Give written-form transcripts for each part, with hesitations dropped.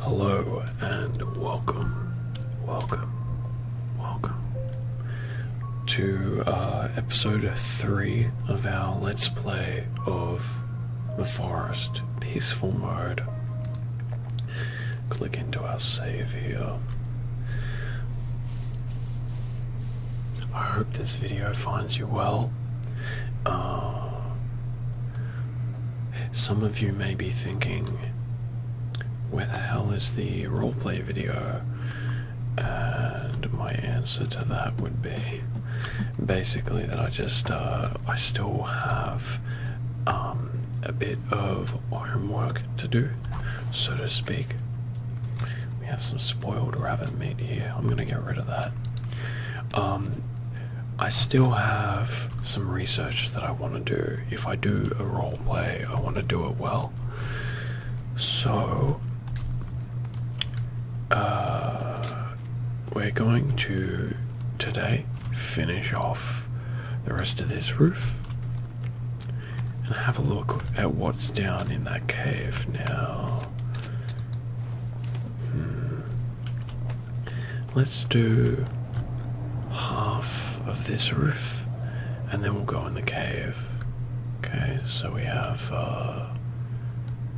Hello and welcome to episode 3 of our Let's Play of the Forest Peaceful Mode. Click into our save here. I hope this video finds you well. Some of you may be thinking, where the hell is the roleplay video? And my answer to that would be basically that I still have a bit of homework to do, so to speak. We have some spoiled rabbit meat here. I'm gonna get rid of that. I still have some research that I want to do. If I do a roleplay, I want to do it well. So we're going to today finish off the rest of this roof and have a look at what's down in that cave now. Let's do half of this roof and then we'll go in the cave. Okay, so we have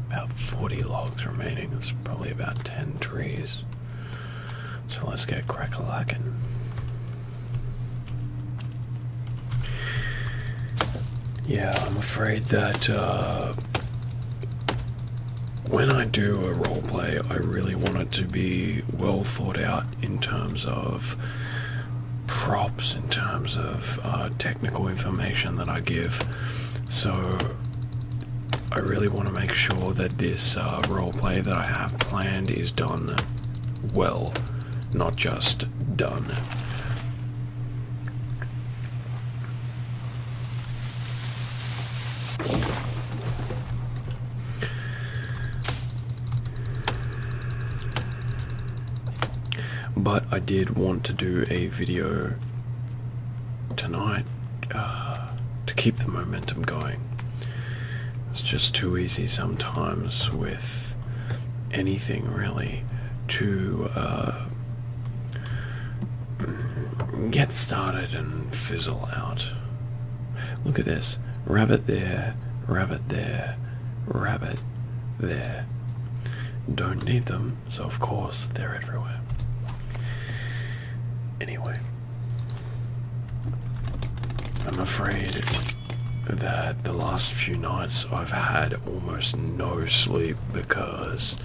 about 40 logs remaining. It's probably about 10 trees. So let's get crack-a-lackin'. Yeah, I'm afraid that when I do a roleplay, I really want it to be well thought out in terms of props, in terms of technical information that I give. So I really want to make sure that this roleplay that I have planned is done well, not just done. But I did want to do a video tonight to keep the momentum going. It's just too easy sometimes with anything really to get started and fizzle out. Look at this. Rabbit there, rabbit there, rabbit there. Don't need them, so of course they're everywhere. Anyway, I'm afraid that the last few nights I've had almost no sleep because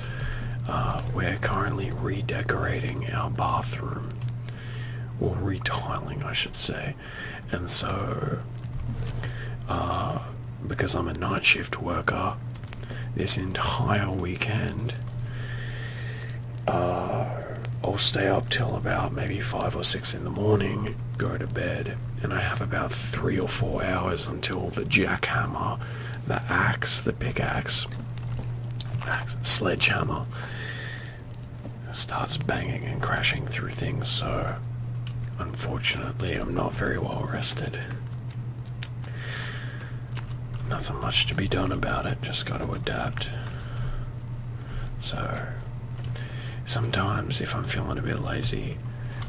we're currently redecorating our bathroom, or retiling I should say, and so because I'm a night shift worker, this entire weekend I'll stay up till about maybe 5 or 6 in the morning, go to bed, and I have about 3 or 4 hours until the jackhammer, the axe, the pickaxe, sledgehammer starts banging and crashing through things. So unfortunately I'm not very well rested. Nothing much to be done about it, just got to adapt. So sometimes if I'm feeling a bit lazy,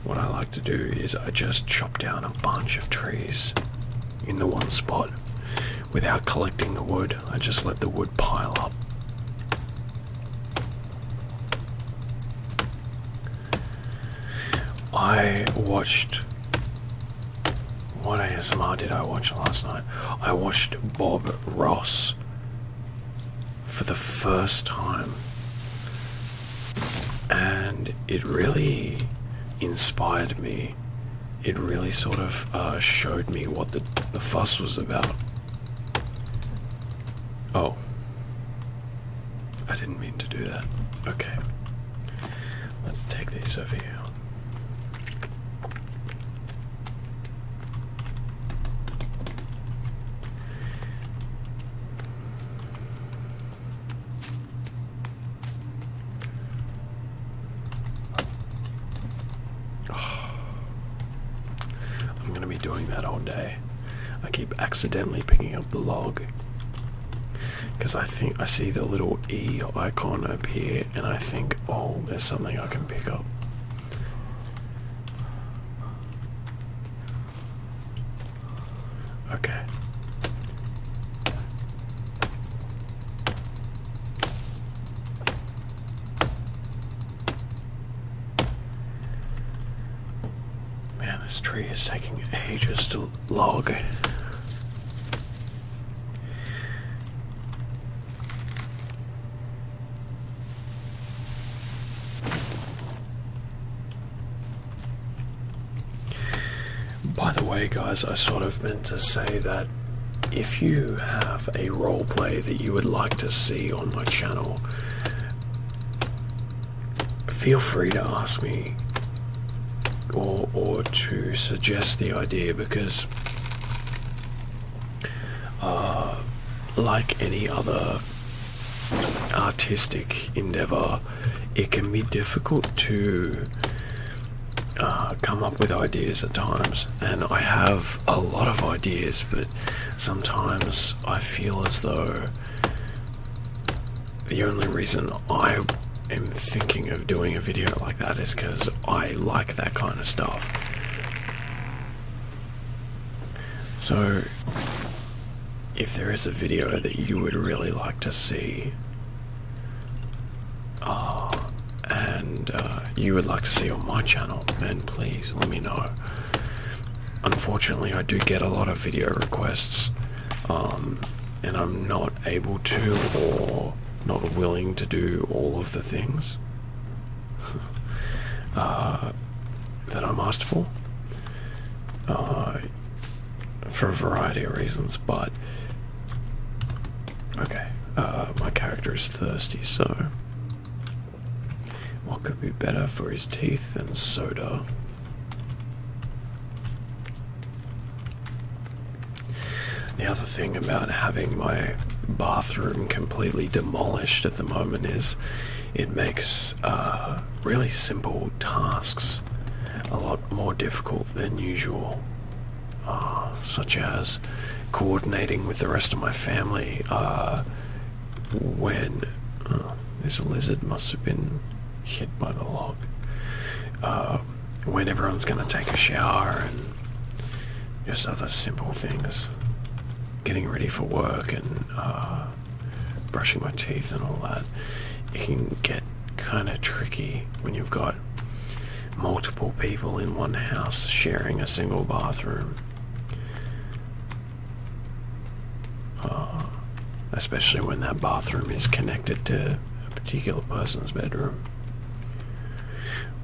what I like to do is I just chop down a bunch of trees in the one spot without collecting the wood. I just let the wood pile up. I watched, what ASMR did I watch last night? I watched Bob Ross for the first time, and it really inspired me. It really sort of showed me what the fuss was about. Oh, I didn't mean to do that. Okay, let's take these over here. Doing that all day. I keep accidentally picking up the log. because I think I see the little E icon appear, and I think, oh, there's something I can pick up. Okay. Man, this tree is taking ages to log. By the way, guys, I sort of meant to say that if you have a roleplay that you would like to see on my channel, feel free to ask me or to suggest the idea, because like any other artistic endeavor, it can be difficult to come up with ideas at times, and I have a lot of ideas, but sometimes I feel as though the only reason I am thinking of doing a video like that is because I like that kind of stuff. So if there is a video that you would really like to see, and you would like to see on my channel, then please let me know. Unfortunately, I do get a lot of video requests, and I'm not able to or not willing to do all of the things that I'm asked for a variety of reasons. But okay, my character is thirsty, so what could be better for his teeth than soda? The other thing about having my bathroom completely demolished at the moment is it makes really simple tasks a lot more difficult than usual, such as coordinating with the rest of my family when this lizard must have been hit by the log, when everyone's going to take a shower, and just other simple things, getting ready for work and brushing my teeth and all that. It can get kind of tricky when you've got multiple people in one house sharing a single bathroom, especially when that bathroom is connected to a particular person's bedroom.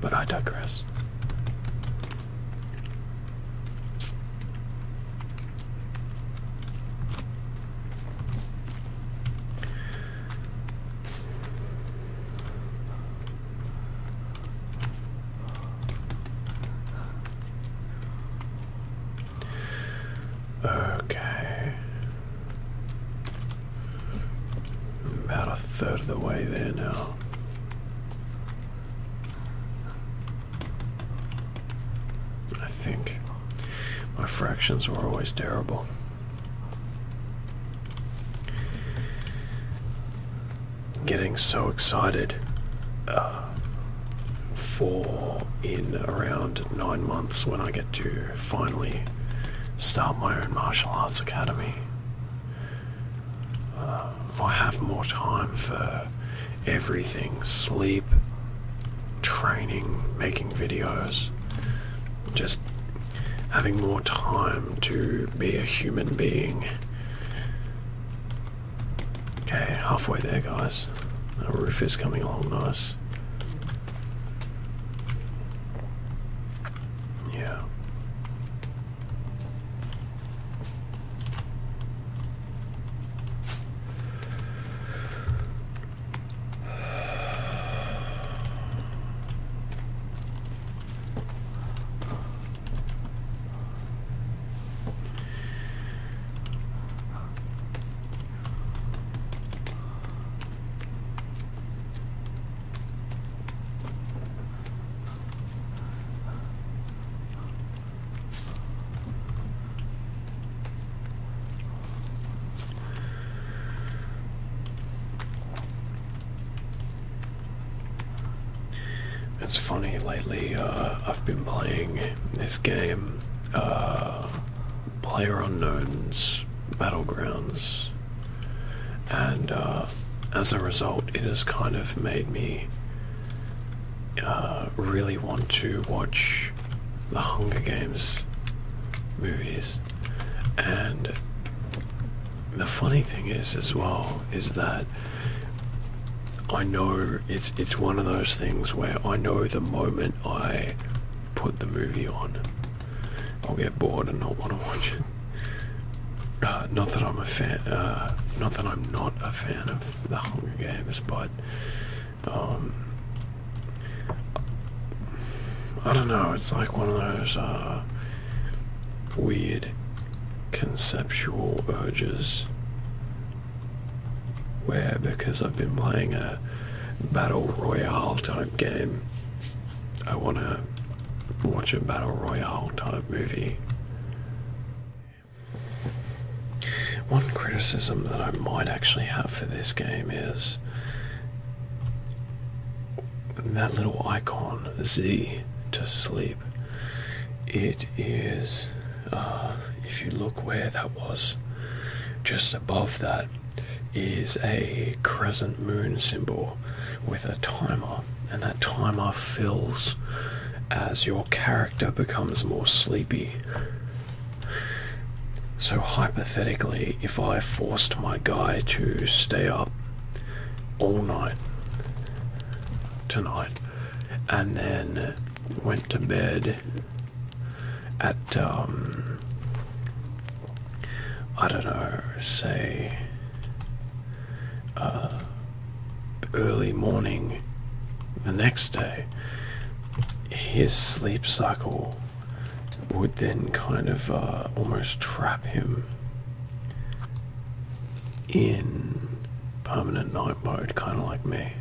But I digress. Okay. I'm about a third of the way there now. I think my fractions were always terrible. Getting so excited for in around 9 months when I get to finally start my own martial arts academy. I have more time for everything: sleep, training, making videos, just having more time to be a human being. Okay, halfway there, guys. The roof is coming along nice. Yeah. it's funny, lately I've been playing this game, PlayerUnknown's Battlegrounds, and as a result it has kind of made me really want to watch the Hunger Games movies. And the funny thing is as well is that I know it's one of those things where I know the moment I put the movie on, I'll get bored and not want to watch it. Not that I'm a fan, not that I'm not a fan of the Hunger Games, but I don't know, it's like one of those weird conceptual urges where, because I've been playing a battle royale type game, I want to watch a battle royale type movie. One criticism that I might actually have for this game is that little icon, Z, to sleep. It is, if you look where that was, just above that is a crescent moon symbol with a timer, and that timer fills as your character becomes more sleepy. So hypothetically, if I forced my guy to stay up all night tonight and then went to bed at I don't know, say early morning the next day, his sleep cycle would then kind of almost trap him in permanent night mode, kind of like me,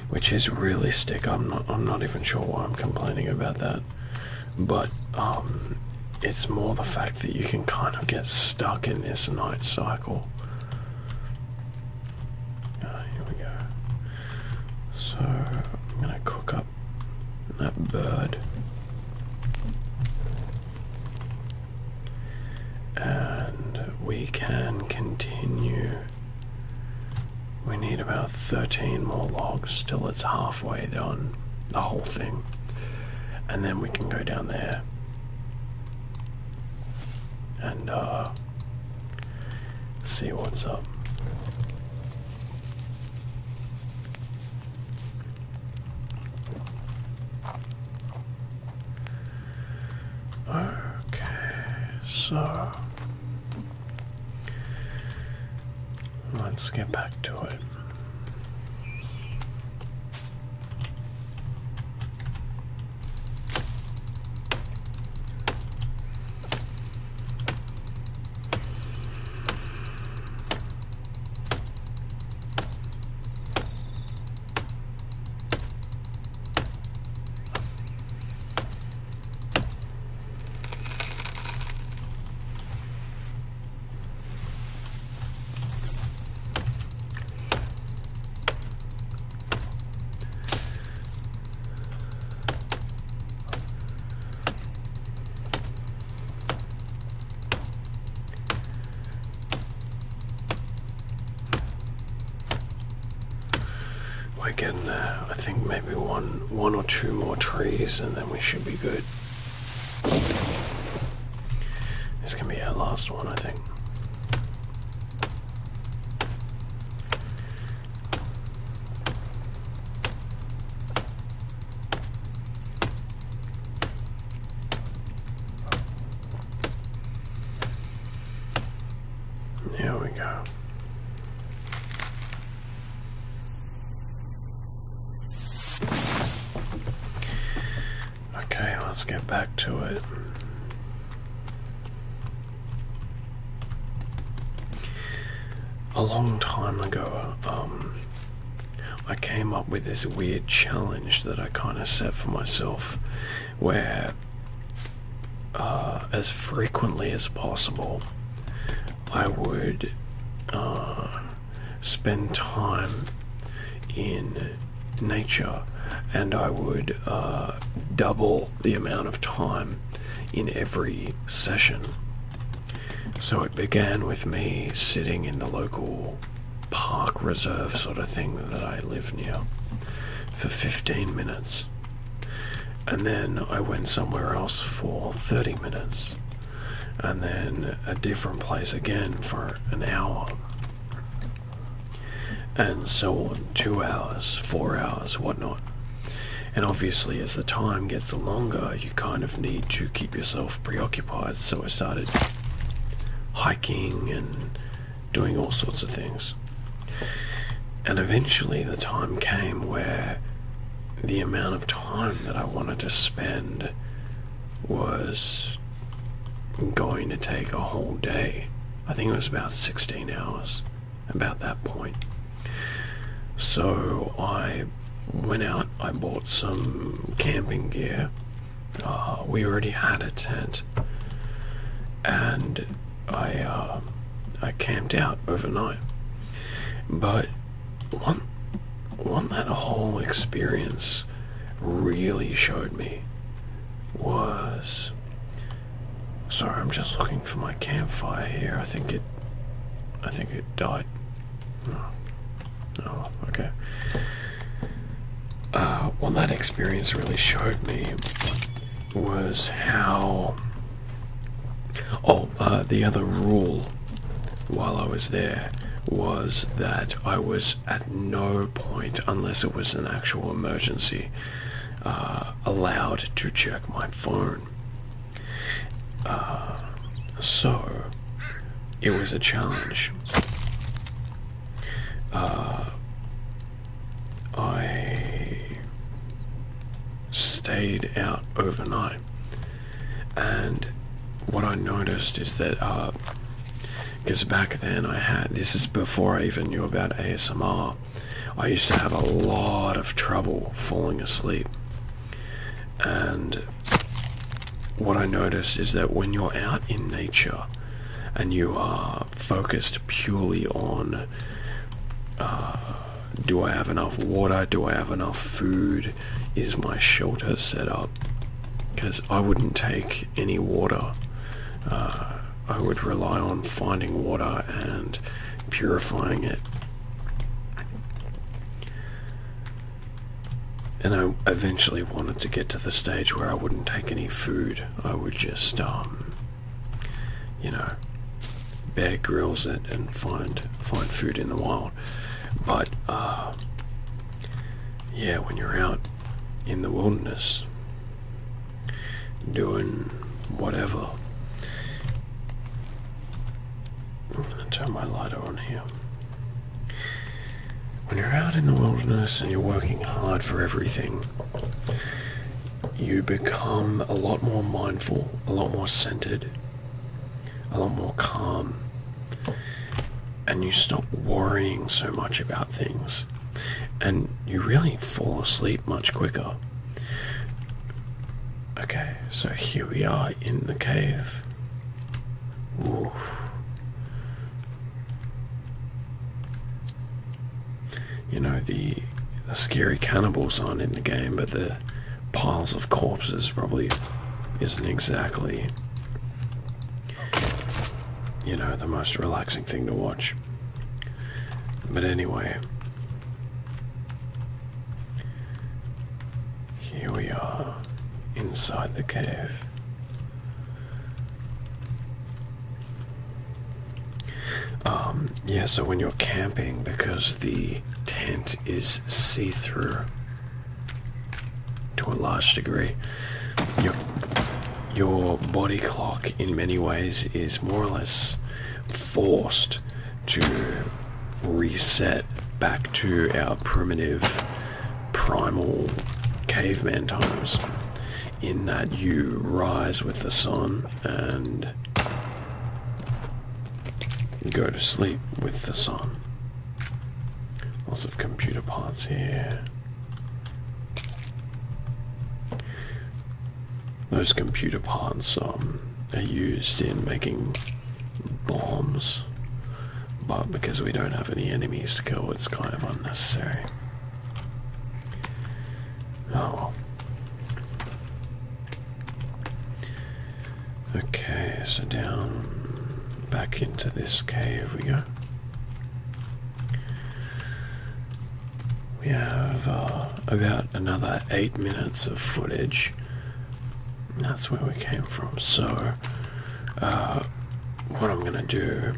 which is realistic. I'm not even sure why I'm complaining about that, but it's more the fact that you can kind of get stuck in this night cycle. Here we go. So I'm gonna cook up that bird, and we can continue. We need about 13 more logs till it's halfway done, the whole thing, and then we can go down there and see what's up. Okay, so let's get back to it. We're getting there. I think maybe one or two more trees and then we should be good. This can be our last one, I think. There we go. Okay, let's get back to it. A long time ago, I came up with this weird challenge that I kind of set for myself, where as frequently as possible I would spend time in nature, and I would double the amount of time in every session. So it began with me sitting in the local park reserve sort of thing that I live near for 15 minutes. And then I went somewhere else for 30 minutes. And then a different place again for an hour. And so on, 2 hours, 4 hours, whatnot. And obviously as the time gets longer, you kind of need to keep yourself preoccupied. So I started hiking and doing all sorts of things. And eventually the time came where the amount of time that I wanted to spend was going to take a whole day. I think it was about 16 hours, about that point. So I went out, I bought some camping gear. We already had a tent, and I camped out overnight. But what that whole experience really showed me was... Sorry, I'm just looking for my campfire here. I think it died. Oh, okay. What that experience really showed me was how... the other rule while I was there was that I was at no point, unless it was an actual emergency, allowed to check my phone. So it was a challenge. I stayed out overnight, and what I noticed is that because back then this is before I even knew about ASMR, I used to have a lot of trouble falling asleep. And what I noticed is that when you're out in nature and you are focused purely on do I have enough water, do I have enough food, is my shelter set up? Because I wouldn't take any water. I would rely on finding water and purifying it. And I eventually wanted to get to the stage where I wouldn't take any food. I would just, Bear Grylls it and find food in the wild. But, yeah, when you're out in the wilderness, doing whatever. I'm going to turn my lighter on here. When you're out in the wilderness and you're working hard for everything, you become a lot more mindful, a lot more centered, a lot more calm, and you stop worrying so much about things, and you really fall asleep much quicker. Okay, so here we are in the cave. Ooh. You know, the scary cannibals aren't in the game, but the piles of corpses probably isn't exactly, the most relaxing thing to watch. But anyway, here we are inside the cave. Yeah, so when you're camping, because the tent is see-through to a large degree, your body clock in many ways is more or less forced to reset back to our primitive, primal caveman times, in that you rise with the sun and go to sleep with the sun. Lots of computer parts here. Those computer parts are used in making bombs, but because we don't have any enemies to kill, it's kind of unnecessary. Oh. Okay, so down back into this cave we go. We have about another 8 minutes of footage. That's where we came from. So what I'm going to do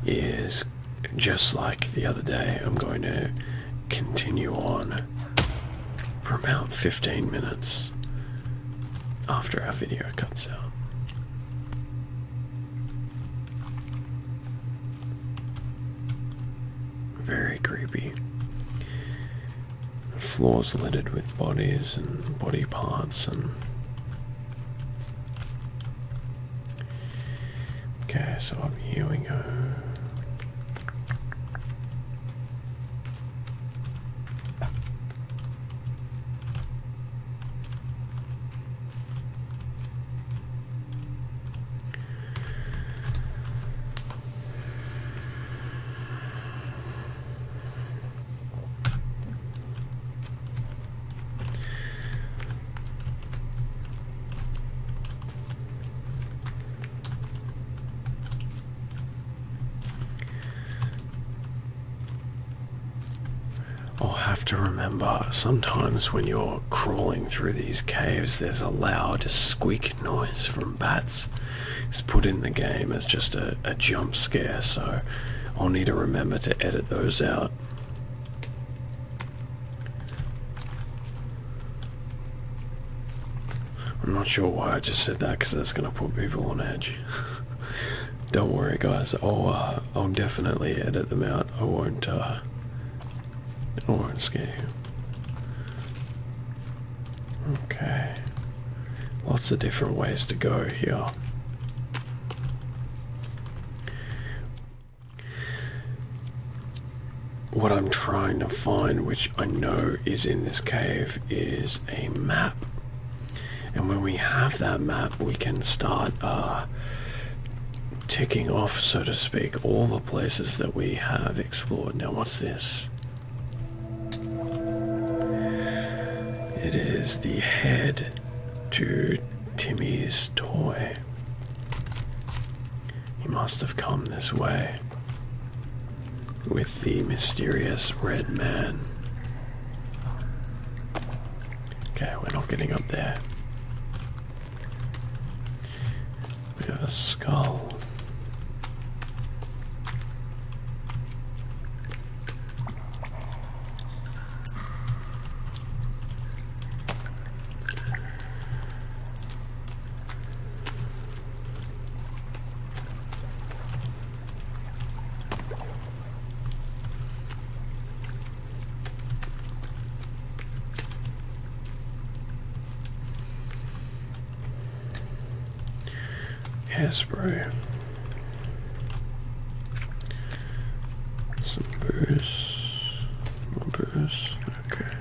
is, just like the other day, I'm going to continue on for about 15 minutes after our video cuts out. Very creepy. Floors littered with bodies and body parts and... Okay, so here we go. Have to remember, sometimes when you're crawling through these caves there's a loud squeak noise from bats. It's put in the game as just a jump scare, so I'll need to remember to edit those out. I'm not sure why I just said that, because that's going to put people on edge. Don't worry guys, I'll definitely edit them out. I won't scare you. Okay. Lots of different ways to go here. What I'm trying to find, which I know is in this cave, is a map. And when we have that map, we can start ticking off, so to speak, all the places that we have explored. Now, what's this? It is the head to Timmy's toy. He must have come this way with the mysterious red man. Okay, we're not getting up there. We have a skull. Hairspray, some booze, more booze, okay.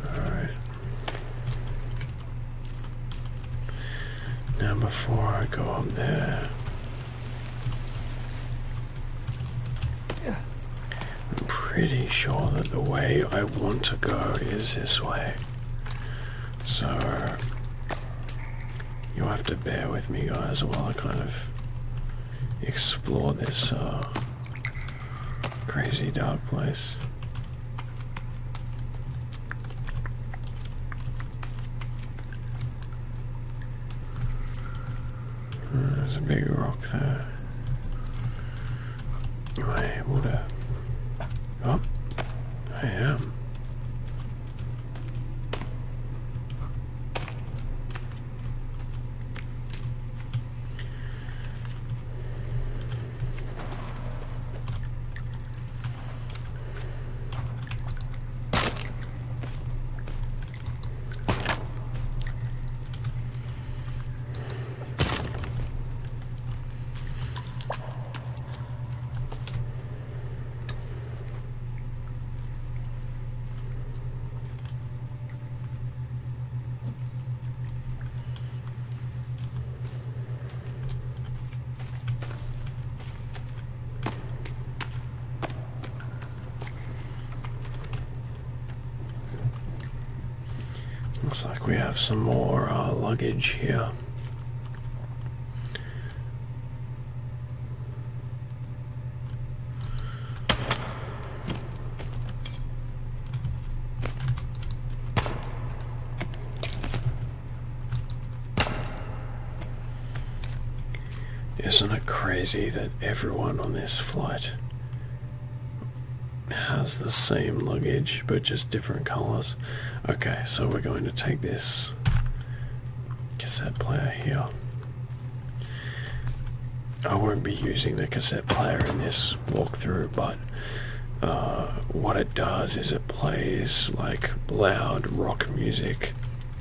Alright. Now before I go up there, pretty sure that the way I want to go is this way, so you'll have to bear with me guys while I kind of explore this crazy dark place. There's a big rock there. Am I able to... Oh, I am. Looks like we have some more luggage here. Isn't it crazy that everyone on this flight has the same luggage but just different colors? Okay, so we're going to take this cassette player here. I won't be using the cassette player in this walkthrough, but what it does is it plays like loud rock music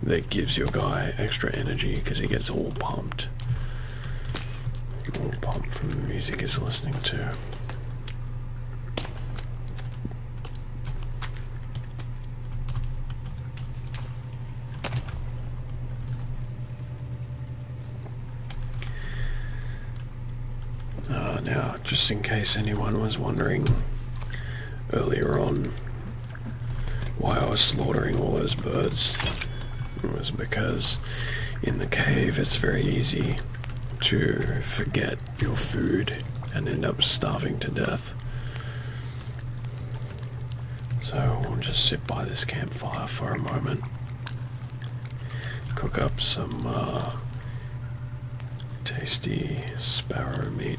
that gives your guy extra energy because he gets all pumped from the music he's listening to. Now, just in case anyone was wondering earlier on why I was slaughtering all those birds, it was because in the cave it's very easy to forget your food and end up starving to death. So we'll just sit by this campfire for a moment, cook up some tasty sparrow meat.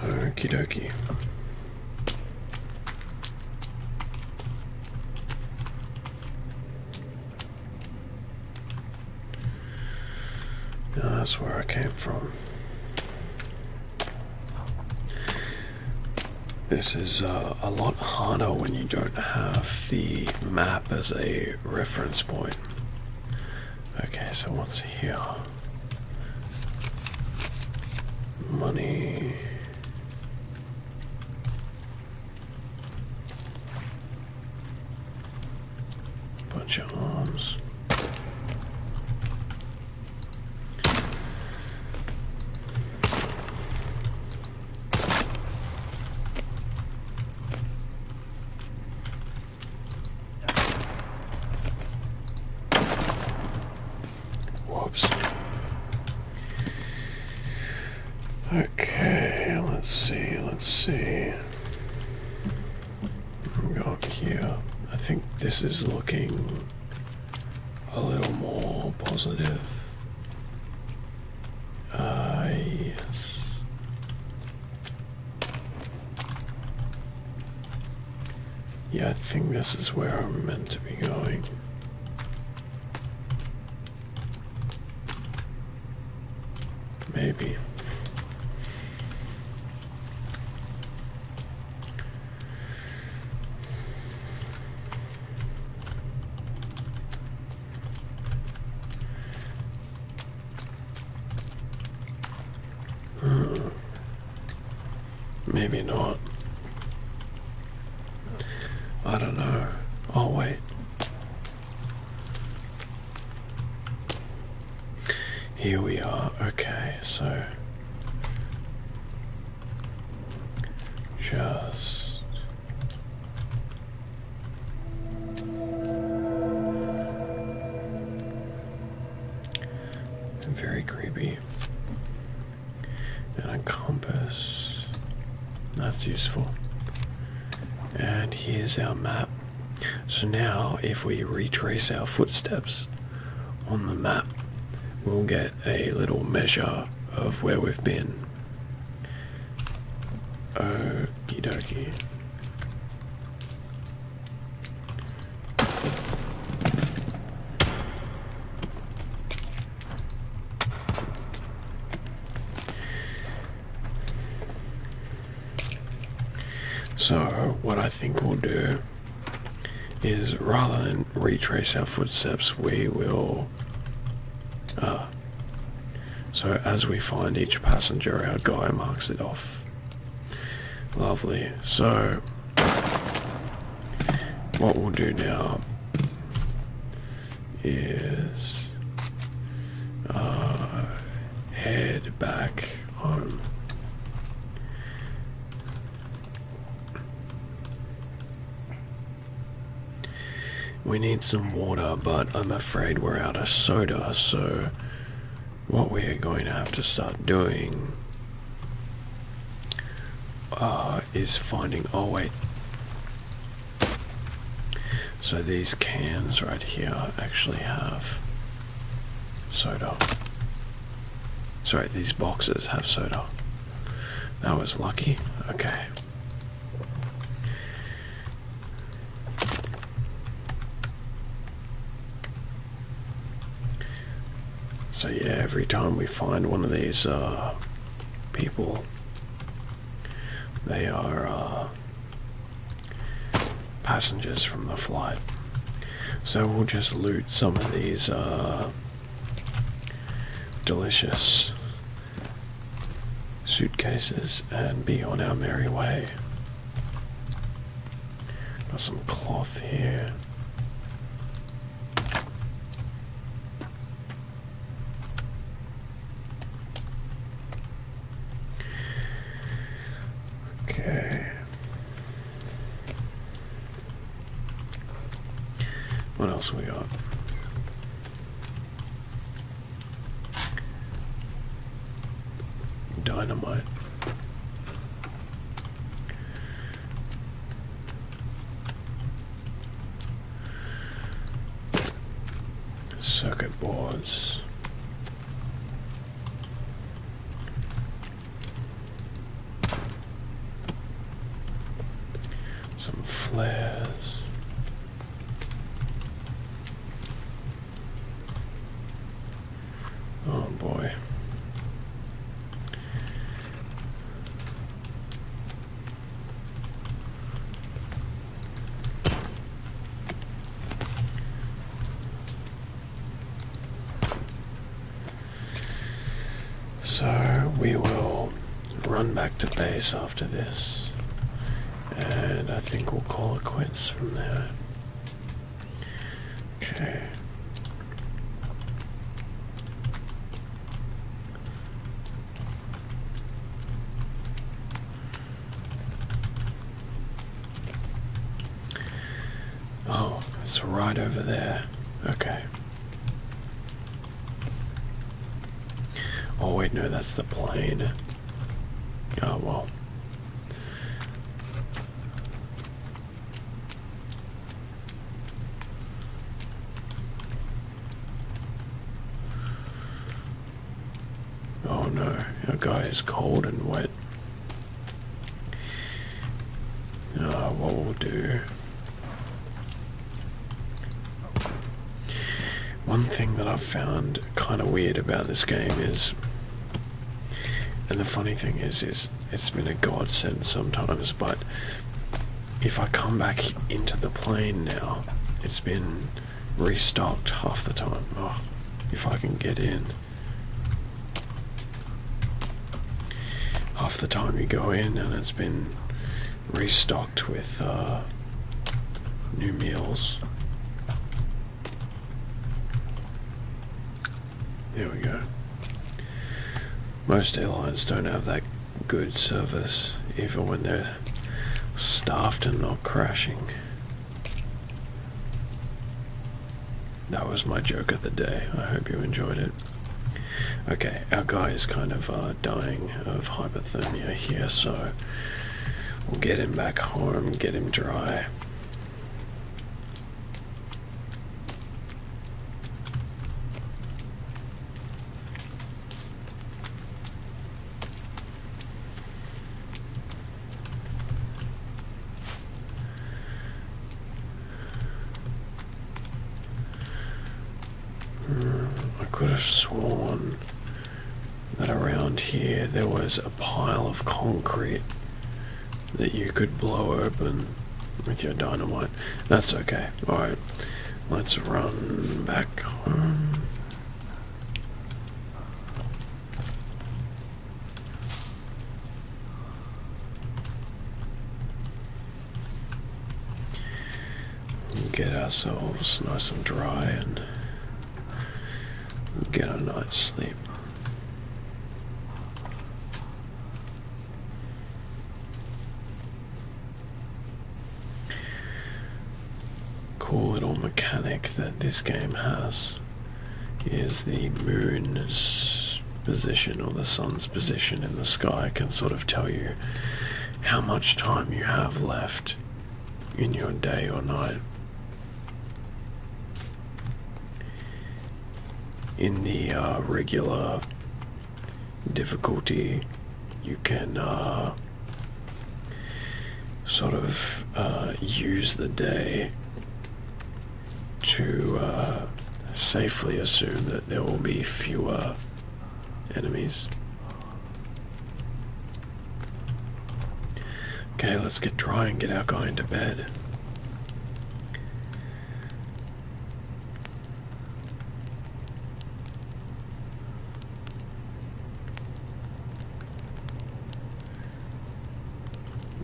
Okie dokie. That's where I came from. This is a lot harder when you don't have the map as a reference point. Okay, so what's here? Money. Bunch of arms. Whoops. Okay, let's see. We got here. I think this is looking a little more positive. Yes. Yeah, I think this is where I'm meant to be going. Maybe. Maybe not. I don't know. Oh, wait. Here we are. Okay, so just very creepy. And a compass. That's useful. And here's our map. So now if we retrace our footsteps on the map, we'll get a little measure of where we've been. Okie dokie. So what I think we'll do is, rather than retrace our footsteps, we will so as we find each passenger, our guy marks it off. Lovely. So what we'll do now is head back home. We need some water, but I'm afraid we're out of soda, so what we are going to have to start doing is finding... oh wait. So these cans right here actually have soda. Sorry, these boxes have soda. That was lucky. Okay. So yeah, every time we find one of these people, they are passengers from the flight. So we'll just loot some of these delicious suitcases and be on our merry way. Got some cloth here. Okay. What else we got? Dynamite. Circuit boards. Some flares. Oh boy. So we will run back to base after this, and I think we'll call it quits from there. Okay. Oh, it's right over there. Okay. Oh wait, no, that's the plane. Oh well. Oh no, our guy is cold and wet. What we'll do... One thing that I've found kind of weird about this game is, and the funny thing is it's been a godsend sometimes, but if I come back into the plane now, it's been restocked half the time. Oh, if I can get in. Half the time you go in and it's been restocked with new meals. There we go. Most airlines don't have that good service, even when they're staffed and not crashing. That was my joke of the day. I hope you enjoyed it. Okay, our guy is kind of dying of hypothermia here, so we'll get him back home, get him dry. I could have sworn that around here there was a pile of concrete that you could blow open with your dynamite. That's okay. Alright, let's run back home. Get ourselves nice and dry and get a night's sleep. Cool little mechanic that this game has is the moon's position, or the sun's position in the sky can sort of tell you how much time you have left in your day or night. In the regular difficulty, you can sort of use the day to safely assume that there will be fewer enemies. Okay, let's get dry and get our guy into bed.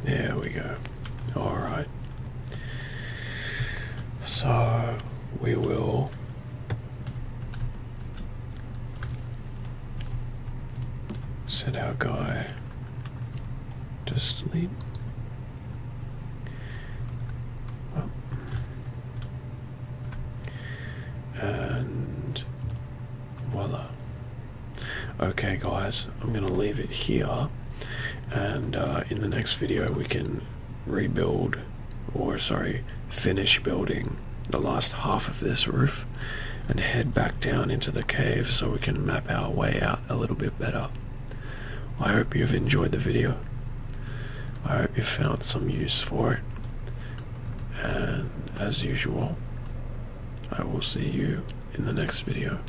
There we go. Alright. So we will set our guy to sleep. Oh. And voila. Okay guys, I'm gonna leave it here, and in the next video we can rebuild, or sorry, finish building the last half of this roof and head back down into the cave so we can map our way out a little bit better. I hope you've enjoyed the video. I hope you found some use for it, and as usual, I will see you in the next video.